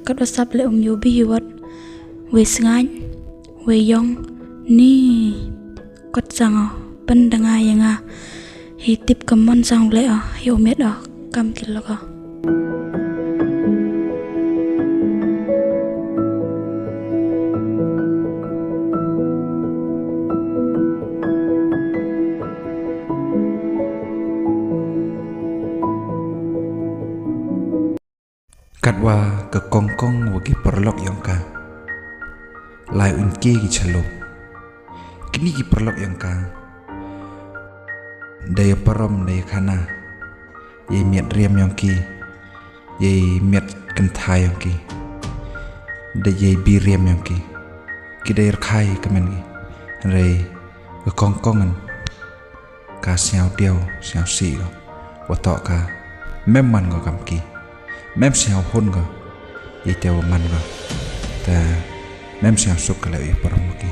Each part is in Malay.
Các đợt sắp lệ iohi hiwat we sngany we iong ni kot sang pendanga yanga hi tip kamon sang le hi omet kam kilaka Katwa ke kongkong wagi perlok yang ka lai unki gi chalom kini gi perlok yang ka daya param daya khana ye miat riam yang ki ye miat kenthai yang ki daya bi riam yang ki daya khai kemen gi rei ke kongkongan ka siao tiao siao si go watok ka memman go kam ki mem siao hôn go iteo man go ta mem siao suk kala i paramuki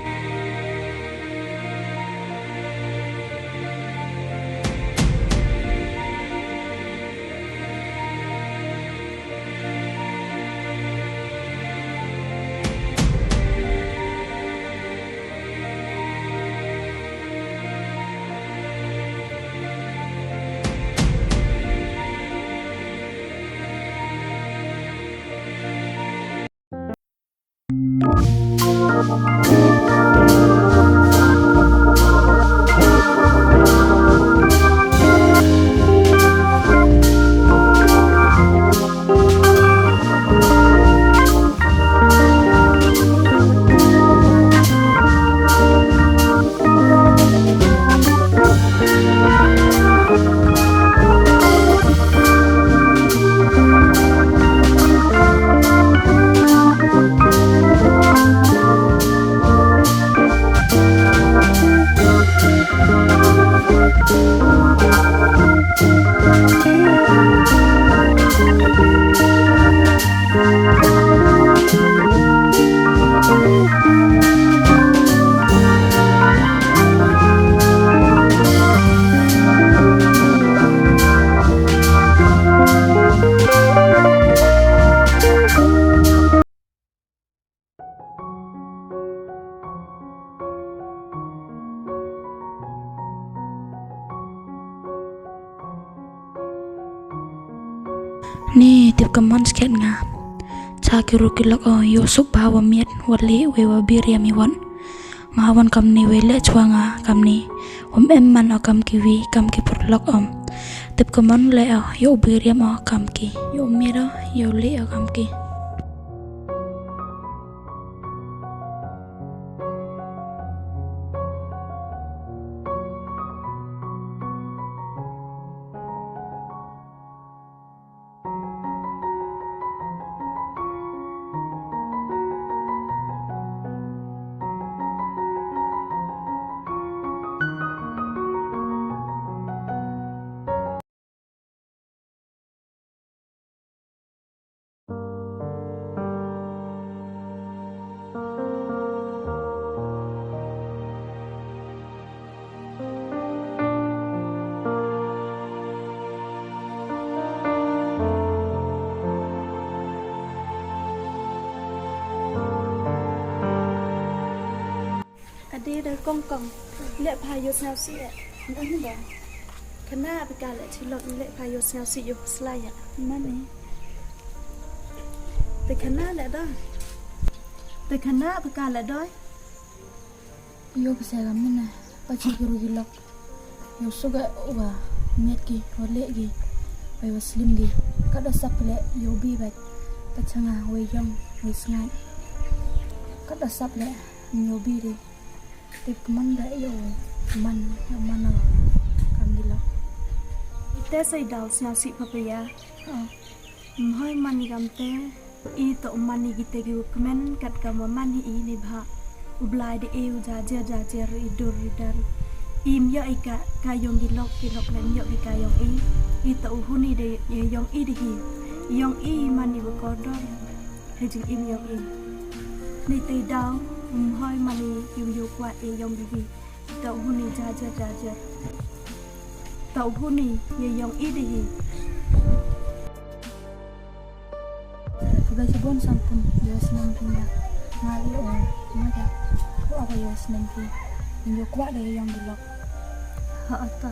ni tip kamon sket nga cha kiru kilok yo sup bawa miat wali we wa biriam iwan ngawan kam ni we le chwanga kam ni emman kam kiwi kam ki perlok tip kamon le yo biriam kam ki yo mira yo le kam ki Ade dah kongkong lek payus ngasi nang ba kena bekale cilok lek payus ngasi yo selaya mana te kena lek dah te kena bekale doi yo bisa gamina pachi kiru kilok yo suga wa met ki wale gi we waslim gi kada saple yo bi bat ta changa we yong we snai kada saple yo bi de tip manda yo man kam gila te sai dal ngasi papaya hoi mani gamte i to mani gite gi ukmen kat kam mani i ni bha ublai de eu jajer idur idar im yo ika kayong gilok len yo ika yong i to huni de yong i de hi yong i mani bo kodor hejing im yong i ni te dal hoi mani yu kwat e yong di to huni jajer to huni ye yong i de hi Tiba cibon sampun yos nengkinya ngali ngaja. Aku yos nengki. Yo kuat deh yang dulu. Ha ata.